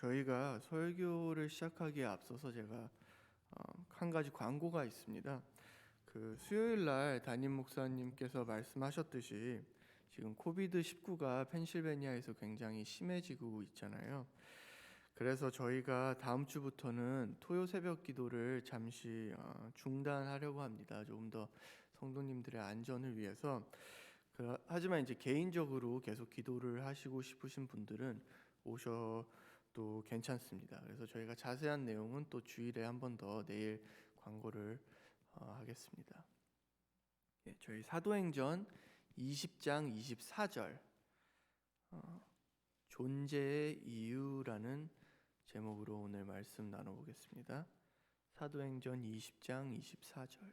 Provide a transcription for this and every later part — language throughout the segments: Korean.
저희가 설교를 시작하기에 앞서서 제가 한 가지 광고가 있습니다. 그 수요일 날 담임 목사님께서 말씀하셨듯이 지금 코비드-19가 펜실베니아에서 굉장히 심해지고 있잖아요. 그래서 저희가 다음 주부터는 토요 새벽 기도를 잠시 중단하려고 합니다. 조금 더 성도님들의 안전을 위해서. 하지만 이제 개인적으로 계속 기도를 하시고 싶으신 분들은 오셔도 괜찮습니다. 그래서 저희가 자세한 내용은 또 주일에 한 번 더 내일 광고를 하겠습니다. 저희 사도행전 20장 24절 존재의 이유라는 제목으로 오늘 말씀 나눠보겠습니다. 사도행전 20장 24절.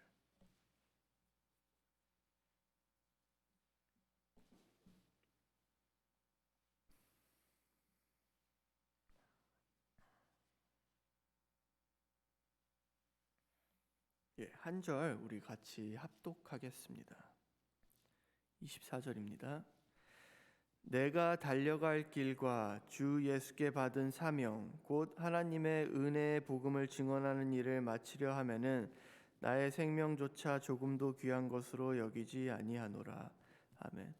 한 절 우리 같이 합독하겠습니다. 24절입니다. 내가 달려갈 길과 주 예수께 받은 사명 곧 하나님의 은혜의 복음을 증언하는 일을 마치려 하면은 나의 생명조차 조금도 귀한 것으로 여기지 아니하노라. 아멘.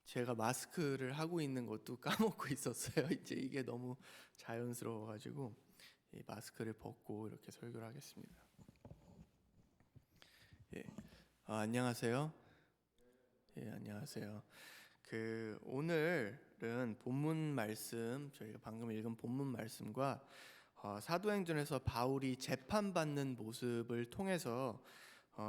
제가 마스크를 하고 있는 것도 까먹고 있었어요. 이제 이게 너무 자연스러워가지고 이 마스크를 벗고 이렇게 설교를 하겠습니다. 안녕하세요. 안녕하세요. 오늘은 본문 말씀, 저희가 방금 읽은 본문 말씀과 사도행전에서 바울이 재판받는 모습을 통해서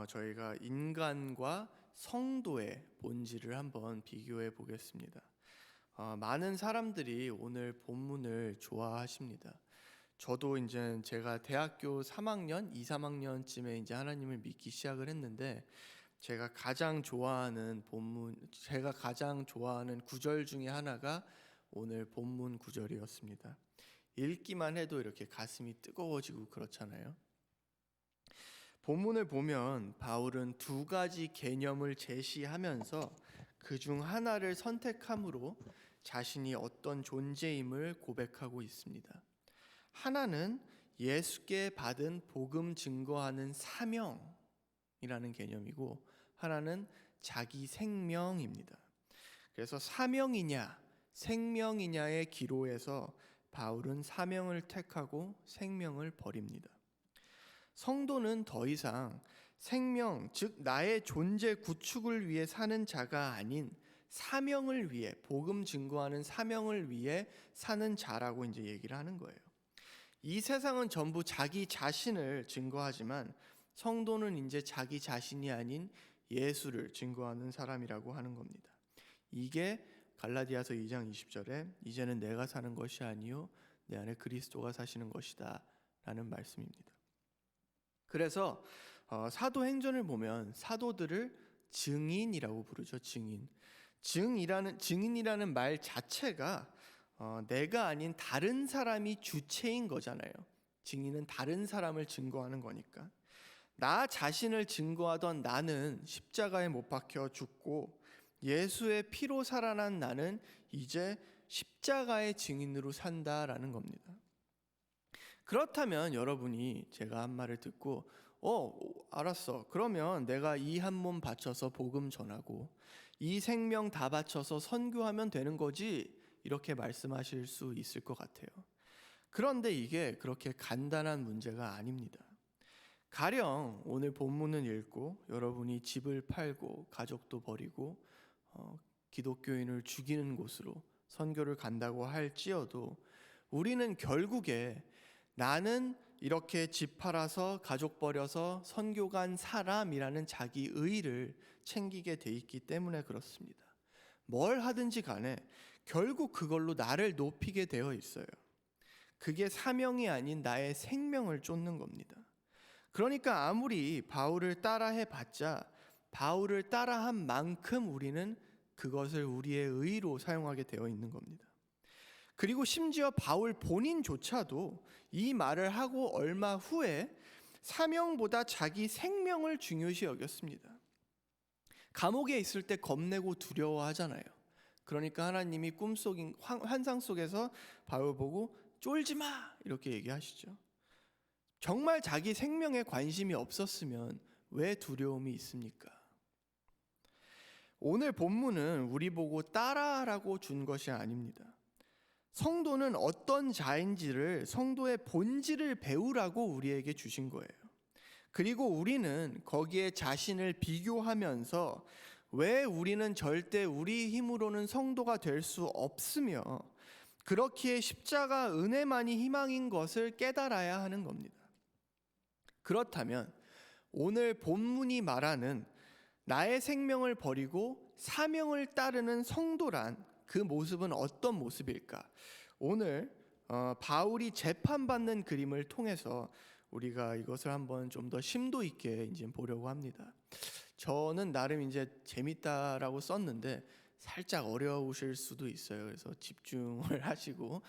저희가 인간과 성도의 본질을 한번 비교해 보겠습니다. 많은 사람들이 오늘 본문을 좋아하십니다. 저도 이제 제가 대학교 3학년, 2, 3학년쯤에 이제 하나님을 믿기 시작을 했는데 제가 가장 좋아하는 구절 중에 하나가 오늘 본문 구절이었습니다. 읽기만 해도 이렇게 가슴이 뜨거워지고 그렇잖아요. 본문을 보면 바울은 두 가지 개념을 제시하면서 그중 하나를 선택함으로 자신이 어떤 존재임을 고백하고 있습니다. 하나는 예수께 받은 복음 증거하는 사명이라는 개념이고 하나는 자기 생명입니다. 그래서 사명이냐 생명이냐의 기로에서 바울은 사명을 택하고 생명을 버립니다. 성도는 더 이상 생명, 즉 나의 존재 구축을 위해 사는 자가 아닌 사명을 위해, 복음 증거하는 사명을 위해 사는 자라고 이제 얘기를 하는 거예요. 이 세상은 전부 자기 자신을 증거하지만 성도는 이제 자기 자신이 아닌 예수를 증거하는 사람이라고 하는 겁니다. 이게 갈라디아서 2장 20절에 이제는 내가 사는 것이 아니요 내 안에 그리스도가 사시는 것이다 라는 말씀입니다. 그래서 사도행전을 보면 사도들을 증인이라고 부르죠. 증인이라는 말 자체가 내가 아닌 다른 사람이 주체인 거잖아요. 증인은 다른 사람을 증거하는 거니까. 나 자신을 증거하던 나는 십자가에 못 박혀 죽고 예수의 피로 살아난 나는 이제 십자가의 증인으로 산다라는 겁니다. 그렇다면 여러분이 제가 한 말을 듣고 알았어. 그러면 내가 이 한 몸 바쳐서 복음 전하고 이 생명 다 바쳐서 선교하면 되는 거지? 이렇게 말씀하실 수 있을 것 같아요. 그런데 이게 그렇게 간단한 문제가 아닙니다. 가령 오늘 본문은 읽고 여러분이 집을 팔고 가족도 버리고 기독교인을 죽이는 곳으로 선교를 간다고 할지어도 우리는 결국에 나는 이렇게 집 팔아서 가족 버려서 선교 간 사람이라는 자기 의의를 챙기게 돼 있기 때문에 그렇습니다. 뭘 하든지 간에 결국 그걸로 나를 높이게 되어 있어요. 그게 사명이 아닌 나의 생명을 쫓는 겁니다. 그러니까 아무리 바울을 따라해 봤자 바울을 따라한 만큼 우리는 그것을 우리의 의의로 사용하게 되어 있는 겁니다. 그리고 심지어 바울 본인조차도 이 말을 하고 얼마 후에 사명보다 자기 생명을 중요시 여겼습니다. 감옥에 있을 때 겁내고 두려워하잖아요. 그러니까 하나님이 환상 속에서 바울 보고 쫄지 마 이렇게 얘기하시죠. 정말 자기 생명에 관심이 없었으면 왜 두려움이 있습니까? 오늘 본문은 우리 보고 따라하라고 준 것이 아닙니다. 성도는 어떤 자인지를, 성도의 본질을 배우라고 우리에게 주신 거예요. 그리고 우리는 거기에 자신을 비교하면서 왜 우리는 절대 우리 힘으로는 성도가 될 수 없으며 그렇기에 십자가 은혜만이 희망인 것을 깨달아야 하는 겁니다. 그렇다면 오늘 본문이 말하는 나의 생명을 버리고 사명을 따르는 성도란 그 모습은 어떤 모습일까? 오늘 바울이 재판받는 그림을 통해서 우리가 이것을 한번 좀 더 심도 있게 이제 보려고 합니다. 저는 나름 이제 재밌다라고 썼는데 살짝 어려우실 수도 있어요. 그래서 집중을 하시고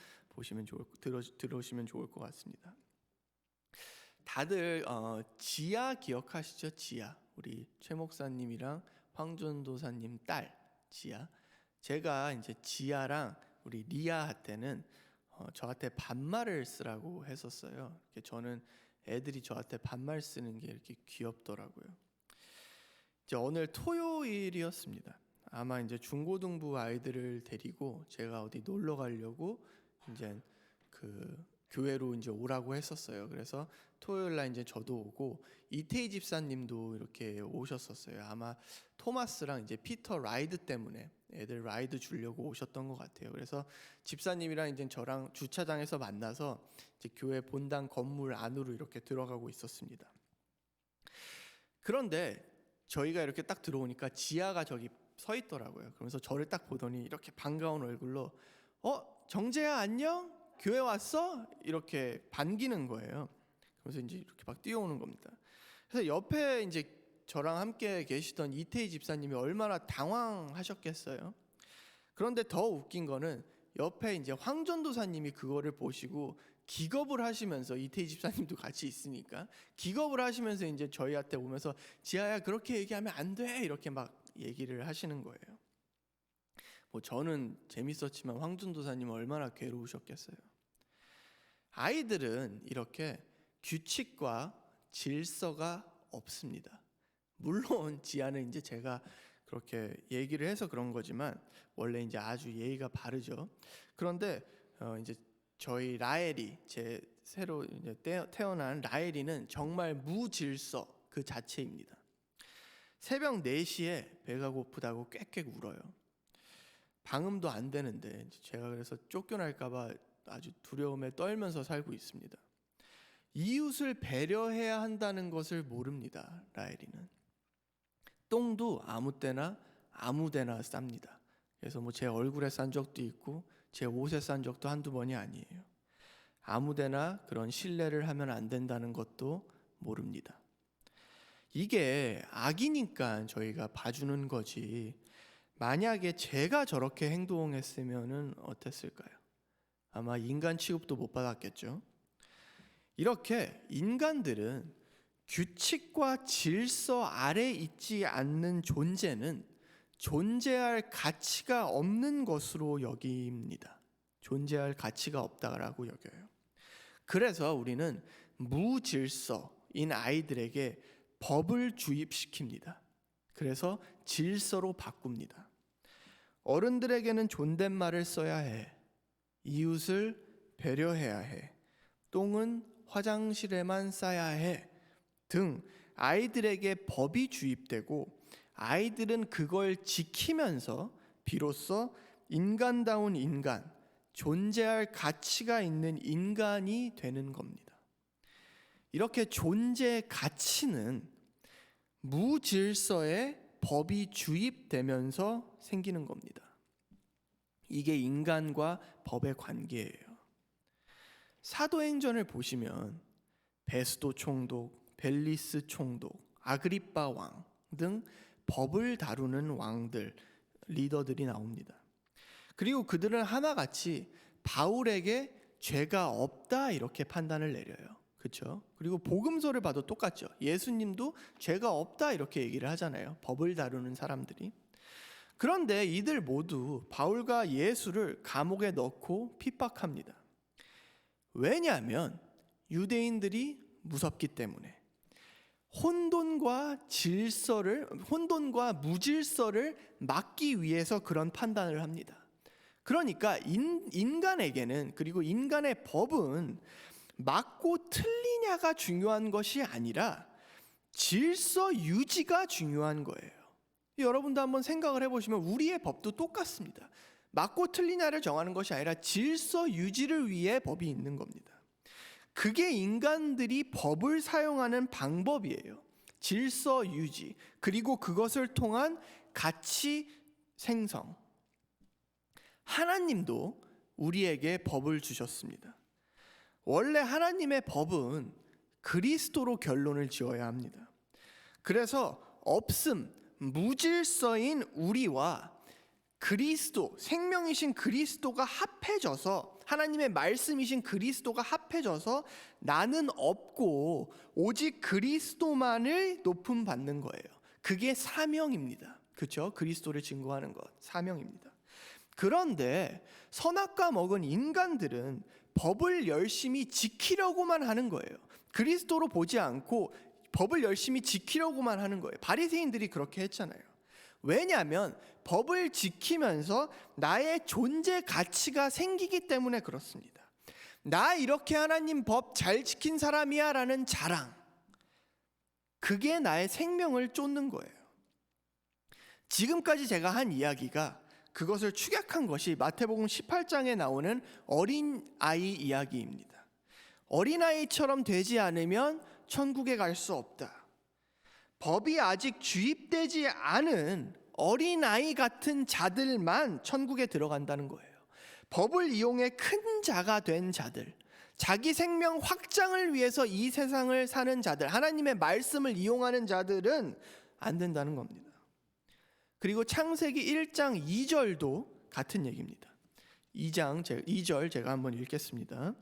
들으시면 좋을 것 같습니다. 다들 지아 기억하시죠? 지아, 우리 최 목사님이랑 황전도사님 딸 지아. 제가 이제 지아랑 우리 리아한테는 저한테 반말을 쓰라고 했었어요. 저는 애들이 저한테 반말 쓰는 게 이렇게 귀엽더라고요. 이제 오늘 토요일이었습니다. 아마 이제 중고등부 아이들을 데리고 제가 어디 놀러 가려고 이제 그 교회로 이제 오라고 했었어요. 그래서 토요일 날 이제 저도 오고 이태희 집사님도 이렇게 오셨었어요. 아마 토마스랑 이제 피터 라이드 때문에 애들 라이드 주려고 오셨던 것 같아요. 그래서 집사님이랑 이제 저랑 주차장에서 만나서 이제 교회 본당 건물 안으로 이렇게 들어가고 있었습니다. 그런데 저희가 이렇게 딱 들어오니까 지아가 저기 서 있더라고요. 그러면서 저를 딱 보더니 이렇게 반가운 얼굴로 정재야 안녕? 교회 왔어? 이렇게 반기는 거예요. 그래서 이제 이렇게 막 뛰어오는 겁니다. 그래서 옆에 이제 저랑 함께 계시던 이태희 집사님이 얼마나 당황하셨겠어요. 그런데 더 웃긴 거는 옆에 이제 황전도사님이 그거를 보시고 기겁을 하시면서, 이태희 집사님도 같이 있으니까 기겁을 하시면서 이제 저희한테 오면서 지아야 그렇게 얘기하면 안 돼 이렇게 막 얘기를 하시는 거예요. 뭐 저는 재밌었지만 황전도사님은 얼마나 괴로우셨겠어요. 아이들은 이렇게 규칙과 질서가 없습니다. 물론 지아는 이제 제가 그렇게 얘기를 해서 그런 거지만 원래 이제 아주 예의가 바르죠. 그런데 이제 저희 라엘이, 제 새로 이제 태어난 라엘이는 정말 무질서 그 자체입니다. 새벽 4시에 배가 고프다고 꽥꽥 울어요. 방음도 안 되는데 제가 그래서 쫓겨날까봐 아주 두려움에 떨면서 살고 있습니다. 이웃을 배려해야 한다는 것을 모릅니다. 라엘이는 똥도 아무 때나 아무데나 쌉니다. 그래서 뭐 제 얼굴에 싼 적도 있고 제 옷에 싼 적도 한두 번이 아니에요. 아무데나 그런 신뢰를 하면 안 된다는 것도 모릅니다. 이게 악이니까 저희가 봐주는 거지, 만약에 제가 저렇게 행동했으면 어땠을까요? 아마 인간 취급도 못 받았겠죠. 이렇게 인간들은 규칙과 질서 아래 있지 않는 존재는 존재할 가치가 없는 것으로 여깁니다. 존재할 가치가 없다라고 여겨요. 그래서 우리는 무질서인 아이들에게 법을 주입시킵니다. 그래서 질서로 바꿉니다. 어른들에게는 존댓말을 써야 해. 이웃을 배려해야 해. 똥은 화장실에만 싸야 해. 등 아이들에게 법이 주입되고 아이들은 그걸 지키면서 비로소 인간다운 인간, 존재할 가치가 있는 인간이 되는 겁니다. 이렇게 존재의 가치는 무질서에 법이 주입되면서 생기는 겁니다. 이게 인간과 법의 관계예요. 사도행전을 보시면 베스도 총독, 벨리스 총독, 아그리빠 왕 등 법을 다루는 왕들, 리더들이 나옵니다. 그리고 그들은 하나같이 바울에게 죄가 없다 이렇게 판단을 내려요. 그렇죠? 그리고 복음서를 봐도 똑같죠. 예수님도 죄가 없다 이렇게 얘기를 하잖아요. 법을 다루는 사람들이. 그런데 이들 모두 바울과 예수를 감옥에 넣고 핍박합니다. 왜냐하면 유대인들이 무섭기 때문에 혼돈과 무질서를 막기 위해서 그런 판단을 합니다. 그러니까 인간에게는, 그리고 인간의 법은 맞고 틀리냐가 중요한 것이 아니라 질서 유지가 중요한 거예요. 여러분도 한번 생각을 해보시면 우리의 법도 똑같습니다. 맞고 틀리냐를 정하는 것이 아니라 질서 유지를 위해 법이 있는 겁니다. 그게 인간들이 법을 사용하는 방법이에요. 질서 유지, 그리고 그것을 통한 가치 생성. 하나님도 우리에게 법을 주셨습니다. 원래 하나님의 법은 그리스도로 결론을 지어야 합니다. 그래서 무질서인 우리와 그리스도, 생명이신 그리스도가 합해져서, 하나님의 말씀이신 그리스도가 합해져서 나는 없고 오직 그리스도만을 높임 받는 거예요. 그게 사명입니다. 그렇죠? 그리스도를 증거하는 것, 사명입니다. 그런데 선악과 먹은 인간들은 법을 열심히 지키려고만 하는 거예요. 그리스도로 보지 않고 법을 열심히 지키려고만 하는 거예요. 바리새인들이 그렇게 했잖아요. 왜냐하면 법을 지키면서 나의 존재 가치가 생기기 때문에 그렇습니다. 나 이렇게 하나님 법 잘 지킨 사람이야 라는 자랑, 그게 나의 생명을 쫓는 거예요. 지금까지 제가 한 이야기가 그것을 축약한 것이 마태복음 18장에 나오는 어린아이 이야기입니다. 어린아이처럼 되지 않으면 천국에 갈 수 없다. 법이 아직 주입되지 않은 어린아이 같은 자들만 천국에 들어간다는 거예요. 법을 이용해 큰 자가 된 자들, 자기 생명 확장을 위해서 이 세상을 사는 자들, 하나님의 말씀을 이용하는 자들은 안 된다는 겁니다. 그리고 창세기 1장 2절도 같은 얘기입니다. 2절 제가 한번 읽겠습니다.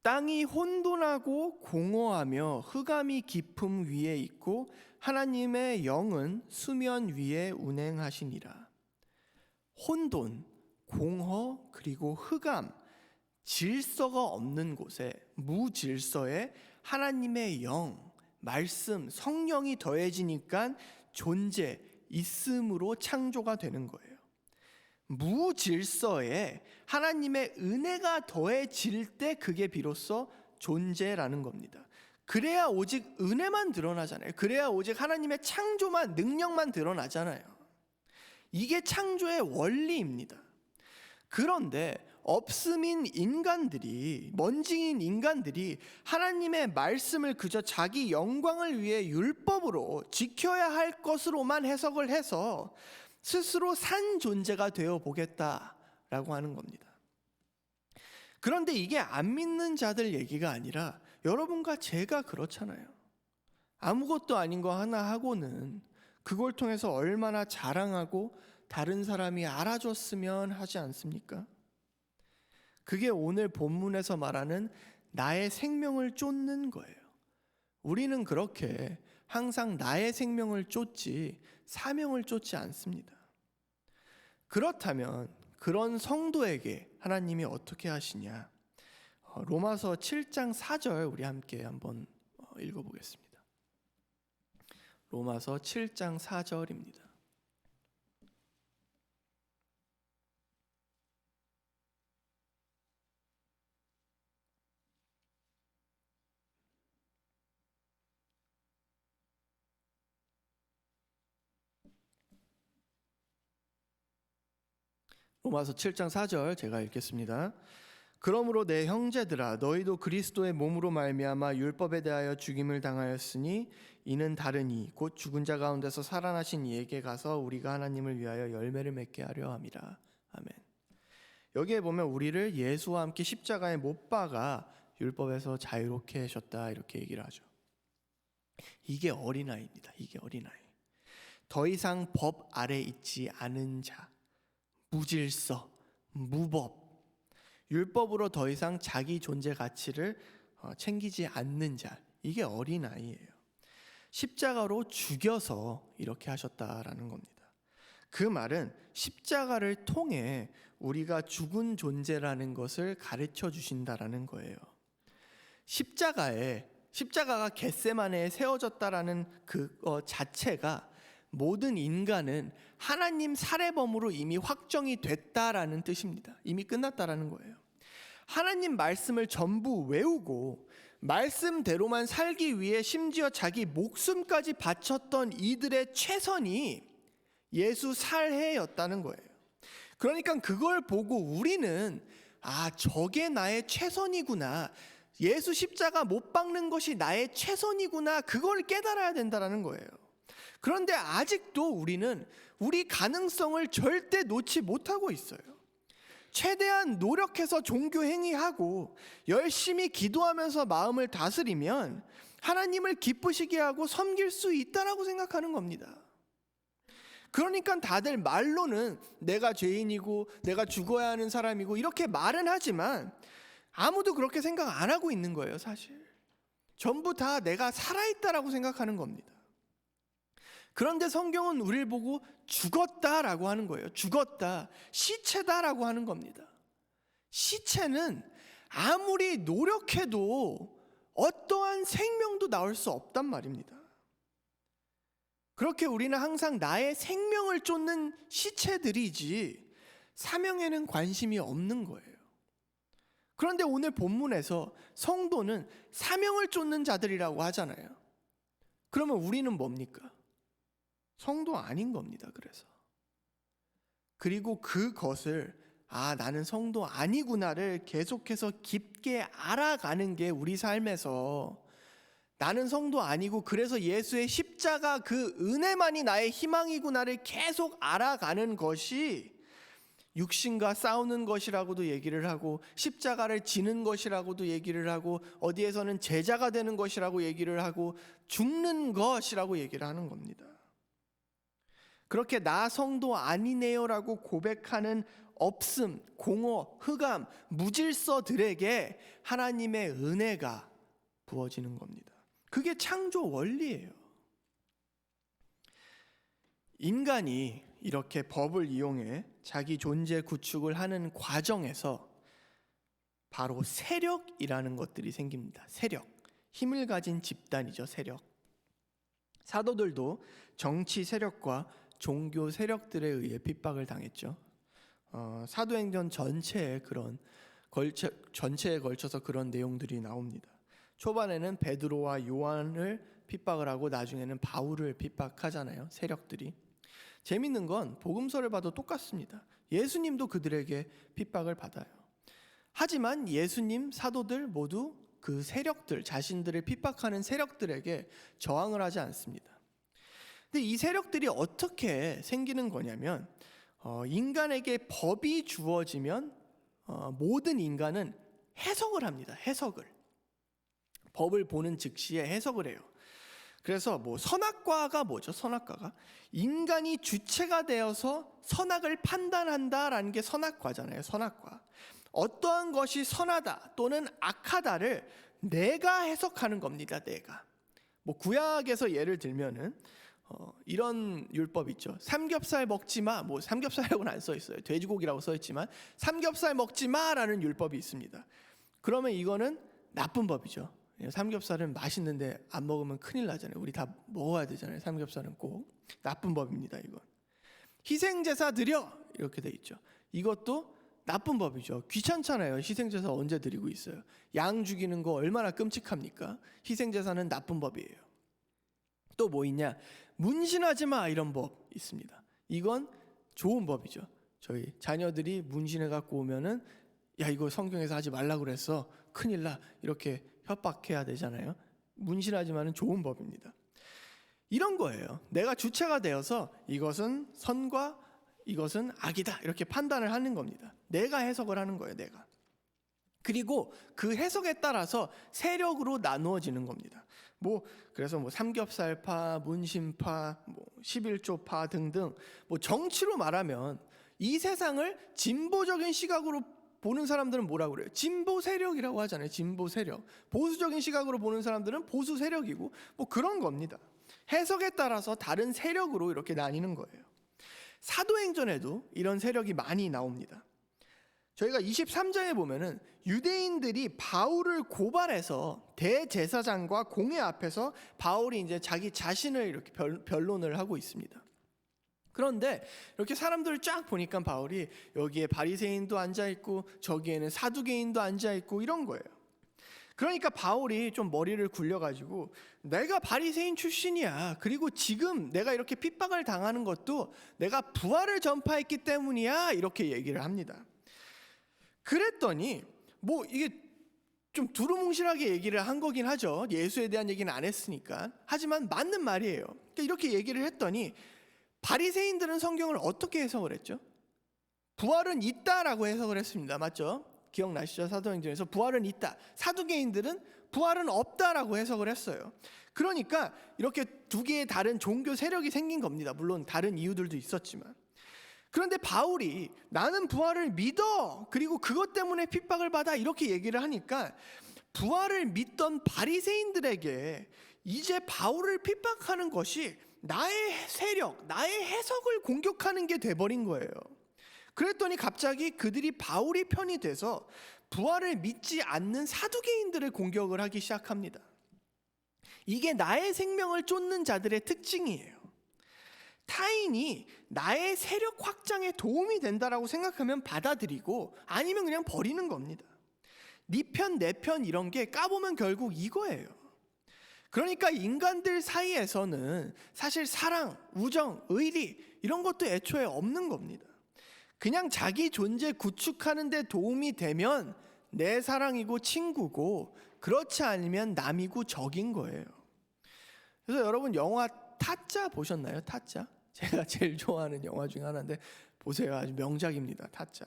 땅이 혼돈하고 공허하며 흑암이 깊음 위에 있고 하나님의 영은 수면 위에 운행하시니라. 혼돈, 공허, 그리고 흑암, 질서가 없는 곳에, 무질서에 하나님의 영, 말씀, 성령이 더해지니까 존재, 있음으로 창조가 되는 거예요. 무질서에 하나님의 은혜가 더해질 때 그게 비로소 존재라는 겁니다. 그래야 오직 은혜만 드러나잖아요. 그래야 오직 하나님의 창조만, 능력만 드러나잖아요. 이게 창조의 원리입니다. 그런데 없음인 인간들이, 먼지인 인간들이 하나님의 말씀을 그저 자기 영광을 위해 율법으로 지켜야 할 것으로만 해석을 해서 스스로 산 존재가 되어 보겠다라고 하는 겁니다. 그런데 이게 안 믿는 자들 얘기가 아니라 여러분과 제가 그렇잖아요. 아무것도 아닌 거 하나 하고는 그걸 통해서 얼마나 자랑하고 다른 사람이 알아줬으면 하지 않습니까? 그게 오늘 본문에서 말하는 나의 생명을 쫓는 거예요. 우리는 그렇게 항상 나의 생명을 쫓지 사명을 쫓지 않습니다. 그렇다면 그런 성도에게 하나님이 어떻게 하시냐? 로마서 7장 4절 우리 함께 한번 읽어보겠습니다. 로마서 7장 4절입니다. 로마서 7장 4절 제가 읽겠습니다. 그러므로 내 형제들아 너희도 그리스도의 몸으로 말미암아 율법에 대하여 죽임을 당하였으니 이는 다르니 곧 죽은 자 가운데서 살아나신 이에게 가서 우리가 하나님을 위하여 열매를 맺게 하려 함이라. 아멘. 여기에 보면 우리를 예수와 함께 십자가에 못 박아 율법에서 자유롭게 하셨다 이렇게 얘기를 하죠. 이게 어린아이입니다. 이게 어린아이. 더 이상 법 아래 있지 않은 자, 무질서, 무법, 율법으로 더 이상 자기 존재 가치를 챙기지 않는 자, 이게 어린아이예요. 십자가로 죽여서 이렇게 하셨다라는 겁니다. 그 말은 십자가를 통해 우리가 죽은 존재라는 것을 가르쳐 주신다라는 거예요. 십자가가 겟세마네에 세워졌다라는 그거 자체가 모든 인간은 하나님 살해범으로 이미 확정이 됐다라는 뜻입니다. 이미 끝났다라는 거예요. 하나님 말씀을 전부 외우고 말씀대로만 살기 위해 심지어 자기 목숨까지 바쳤던 이들의 최선이 예수 살해였다는 거예요. 그러니까 그걸 보고 우리는 저게 나의 최선이구나, 예수 십자가 못 박는 것이 나의 최선이구나, 그걸 깨달아야 된다는 거예요. 그런데 아직도 우리는 우리 가능성을 절대 놓지 못하고 있어요. 최대한 노력해서 종교 행위하고 열심히 기도하면서 마음을 다스리면 하나님을 기쁘시게 하고 섬길 수 있다라고 생각하는 겁니다. 그러니까 다들 말로는 내가 죄인이고 내가 죽어야 하는 사람이고 이렇게 말은 하지만 아무도 그렇게 생각 안 하고 있는 거예요. 사실 전부 다 내가 살아있다라고 생각하는 겁니다. 그런데 성경은 우리를 보고 죽었다라고 하는 거예요. 죽었다, 시체다라고 하는 겁니다. 시체는 아무리 노력해도 어떠한 생명도 나올 수 없단 말입니다. 그렇게 우리는 항상 나의 생명을 쫓는 시체들이지 사명에는 관심이 없는 거예요. 그런데 오늘 본문에서 성도는 사명을 쫓는 자들이라고 하잖아요. 그러면 우리는 뭡니까? 성도 아닌 겁니다. 그리고 그것을 나는 성도 아니구나를 계속해서 깊게 알아가는 게 우리 삶에서 나는 성도 아니고 그래서 예수의 십자가 그 은혜만이 나의 희망이구나를 계속 알아가는 것이 육신과 싸우는 것이라고도 얘기를 하고 십자가를 지는 것이라고도 얘기를 하고 어디에서는 제자가 되는 것이라고 얘기를 하고 죽는 것이라고 얘기를 하는 겁니다. 그렇게 나 성도 아니네요라고 고백하는 없음, 공허, 흑암, 무질서들에게 하나님의 은혜가 부어지는 겁니다. 그게 창조 원리예요. 인간이 이렇게 법을 이용해 자기 존재 구축을 하는 과정에서 바로 세력이라는 것들이 생깁니다. 세력, 힘을 가진 집단이죠. 세력. 사도들도 정치 세력과 종교 세력들에 의해 핍박을 당했죠. 사도행전 전체에 걸쳐서 그런 내용들이 나옵니다. 초반에는 베드로와 요한을 핍박을 하고 나중에는 바울을 핍박하잖아요. 세력들이. 재밌는 건 복음서를 봐도 똑같습니다. 예수님도 그들에게 핍박을 받아요. 하지만 예수님, 사도들 모두 그 세력들, 자신들을 핍박하는 세력들에게 저항을 하지 않습니다. 근데 이 세력들이 어떻게 생기는 거냐면 인간에게 법이 주어지면 모든 인간은 해석을 합니다. 해석을. 법을 보는 즉시에 해석을 해요. 그래서 선악과가 뭐죠? 선악과가 인간이 주체가 되어서 선악을 판단한다라는 게 선악과잖아요. 선악과. 어떠한 것이 선하다 또는 악하다를 내가 해석하는 겁니다. 내가. 구약에서 예를 들면은 이런 율법 있죠. 삼겹살 먹지 마. 삼겹살이라고는 안 써 있어요. 돼지고기라고 써 있지만 삼겹살 먹지 마라는 율법이 있습니다. 그러면 이거는 나쁜 법이죠. 삼겹살은 맛있는데 안 먹으면 큰일 나잖아요. 우리 다 먹어야 되잖아요. 삼겹살은 꼭 나쁜 법입니다. 이건 희생제사 드려 이렇게 돼 있죠. 이것도 나쁜 법이죠. 귀찮잖아요. 희생제사 언제 드리고 있어요. 양 죽이는 거 얼마나 끔찍합니까? 희생제사는 나쁜 법이에요. 또 뭐 있냐? 문신하지 마 이런 법 있습니다. 이건 좋은 법이죠. 저희 자녀들이 문신해 갖고 오면은 야 이거 성경에서 하지 말라고 그랬어. 큰일 나. 이렇게 협박해야 되잖아요. 문신하지만은 좋은 법입니다. 이런 거예요. 내가 주체가 되어서 이것은 선과 이것은 악이다 이렇게 판단을 하는 겁니다. 내가 해석을 하는 거예요. 내가. 그리고 그 해석에 따라서 세력으로 나누어지는 겁니다. 그래서 삼겹살파, 문신파, 11조파 등등 정치로 말하면 이 세상을 진보적인 시각으로 보는 사람들은 뭐라고 그래요? 진보 세력이라고 하잖아요. 진보 세력. 보수적인 시각으로 보는 사람들은 보수 세력이고 그런 겁니다. 해석에 따라서 다른 세력으로 이렇게 나뉘는 거예요. 사도행전에도 이런 세력이 많이 나옵니다. 저희가 23장에 보면은 유대인들이 바울을 고발해서 대제사장과 공회 앞에서 바울이 이제 자기 자신을 이렇게 변론을 하고 있습니다. 그런데 이렇게 사람들을 쫙 보니까 바울이 여기에 바리새인도 앉아 있고 저기에는 사두개인도 앉아 있고 이런 거예요. 그러니까 바울이 좀 머리를 굴려가지고 내가 바리새인 출신이야. 그리고 지금 내가 이렇게 핍박을 당하는 것도 내가 부활을 전파했기 때문이야. 이렇게 얘기를 합니다. 그랬더니 뭐 이게 좀 두루뭉실하게 얘기를 한 거긴 하죠. 예수에 대한 얘기는 안 했으니까. 하지만 맞는 말이에요. 그러니까 이렇게 얘기를 했더니 바리새인들은 성경을 어떻게 해석을 했죠? 부활은 있다라고 해석을 했습니다. 맞죠? 기억나시죠? 사도행전에서 부활은 있다. 사두개인들은 부활은 없다라고 해석을 했어요. 그러니까 이렇게 두 개의 다른 종교 세력이 생긴 겁니다. 물론 다른 이유들도 있었지만. 그런데 바울이 나는 부활을 믿어. 그리고 그것 때문에 핍박을 받아. 이렇게 얘기를 하니까 부활을 믿던 바리새인들에게 이제 바울을 핍박하는 것이 나의 세력, 나의 해석을 공격하는 게 돼버린 거예요. 그랬더니 갑자기 그들이 바울이 편이 돼서 부활을 믿지 않는 사두개인들을 공격을 하기 시작합니다. 이게 나의 생명을 쫓는 자들의 특징이에요. 타인이 나의 세력 확장에 도움이 된다라고 생각하면 받아들이고 아니면 그냥 버리는 겁니다. 네 편, 내 편 이런 게 까보면 결국 이거예요. 그러니까 인간들 사이에서는 사실 사랑, 우정, 의리 이런 것도 애초에 없는 겁니다. 그냥 자기 존재 구축하는 데 도움이 되면 내 사랑이고 친구고 그렇지 않으면 남이고 적인 거예요. 그래서 여러분 영화 타짜 보셨나요? 타짜? 제가 제일 좋아하는 영화 중에 하나인데 보세요. 아주 명작입니다. 타짜.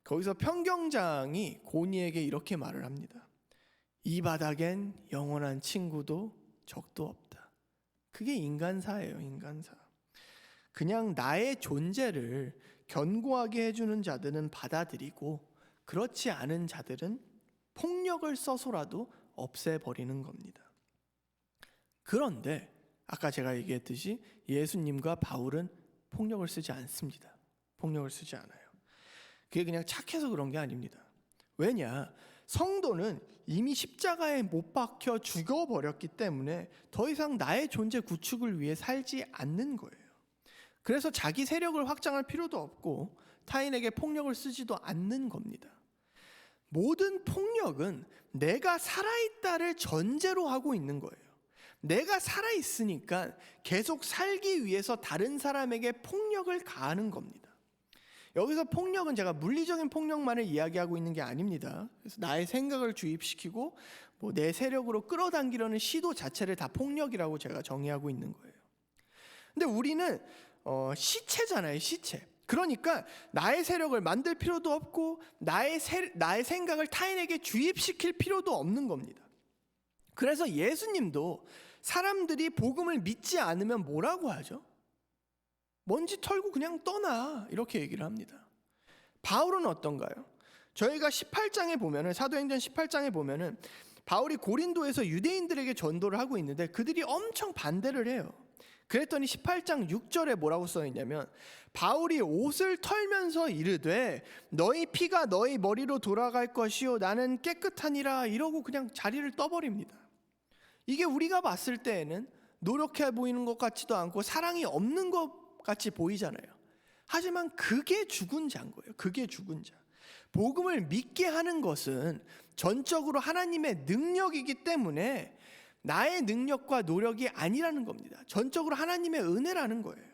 거기서 평경장이 고니에게 이렇게 말을 합니다. 이 바닥엔 영원한 친구도 적도 없다. 그게 인간사예요. 인간사. 그냥 나의 존재를 견고하게 해주는 자들은 받아들이고 그렇지 않은 자들은 폭력을 써서라도 없애버리는 겁니다. 그런데 아까 제가 얘기했듯이 예수님과 바울은 폭력을 쓰지 않습니다. 폭력을 쓰지 않아요. 그게 그냥 착해서 그런 게 아닙니다. 왜냐? 성도는 이미 십자가에 못 박혀 죽어버렸기 때문에 더 이상 나의 존재 구축을 위해 살지 않는 거예요. 그래서 자기 세력을 확장할 필요도 없고 타인에게 폭력을 쓰지도 않는 겁니다. 모든 폭력은 내가 살아있다를 전제로 하고 있는 거예요. 내가 살아있으니까 계속 살기 위해서 다른 사람에게 폭력을 가하는 겁니다. 여기서 폭력은 제가 물리적인 폭력만을 이야기하고 있는 게 아닙니다. 그래서 나의 생각을 주입시키고 뭐 내 세력으로 끌어당기려는 시도 자체를 다 폭력이라고 제가 정의하고 있는 거예요. 근데 우리는 시체잖아요, 시체. 그러니까 나의 세력을 만들 필요도 없고 나의 생각을 타인에게 주입시킬 필요도 없는 겁니다. 그래서 예수님도 사람들이 복음을 믿지 않으면 뭐라고 하죠? 먼지 털고 그냥 떠나 이렇게 얘기를 합니다. 바울은 어떤가요? 저희가 18장에 보면은 사도행전 18장에 보면은 바울이 고린도에서 유대인들에게 전도를 하고 있는데 그들이 엄청 반대를 해요. 그랬더니 18장 6절에 뭐라고 써 있냐면 바울이 옷을 털면서 이르되 너희 피가 너희 머리로 돌아갈 것이요 나는 깨끗하니라 이러고 그냥 자리를 떠버립니다. 이게 우리가 봤을 때에는 노력해 보이는 것 같지도 않고 사랑이 없는 것 같이 보이잖아요. 하지만 그게 죽은 자인 거예요. 그게 죽은 자. 복음을 믿게 하는 것은 전적으로 하나님의 능력이기 때문에 나의 능력과 노력이 아니라는 겁니다. 전적으로 하나님의 은혜라는 거예요.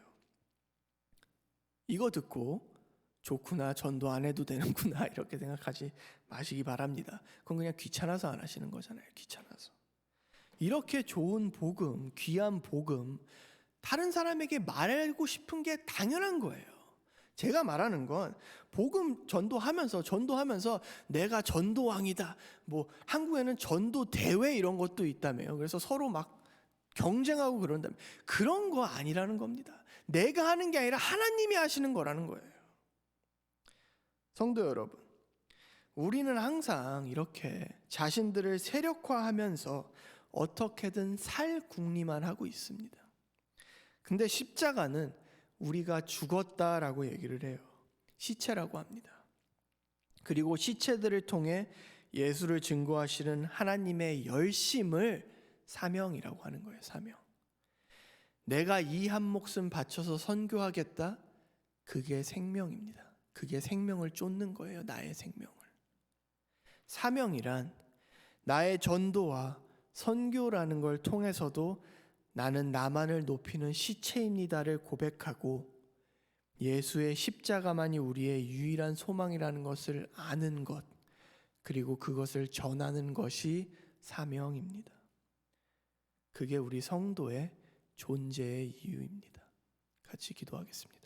이거 듣고 좋구나, 전도 안 해도 되는구나 이렇게 생각하지 마시기 바랍니다. 그건 그냥 귀찮아서 안 하시는 거잖아요. 귀찮아서. 이렇게 좋은 복음, 귀한 복음 다른 사람에게 말하고 싶은 게 당연한 거예요. 제가 말하는 건 복음 전도하면서 내가 전도왕이다. 뭐 한국에는 전도 대회 이런 것도 있다며요. 그래서 서로 막 경쟁하고 그런다며. 그런 거 아니라는 겁니다. 내가 하는 게 아니라 하나님이 하시는 거라는 거예요. 성도 여러분, 우리는 항상 이렇게 자신들을 세력화하면서 어떻게든 살 궁리만 하고 있습니다. 근데 십자가는 우리가 죽었다라고 얘기를 해요. 시체라고 합니다. 그리고 시체들을 통해 예수를 증거하시는 하나님의 열심을 사명이라고 하는 거예요. 사명. 내가 이 한 목숨 바쳐서 선교하겠다. 그게 생명입니다. 그게 생명을 쫓는 거예요. 나의 생명을. 사명이란 나의 전도와 선교라는 걸 통해서도 나는 나만을 높이는 시체입니다를 고백하고 예수의 십자가만이 우리의 유일한 소망이라는 것을 아는 것, 그리고 그것을 전하는 것이 사명입니다. 그게 우리 성도의 존재의 이유입니다. 같이 기도하겠습니다.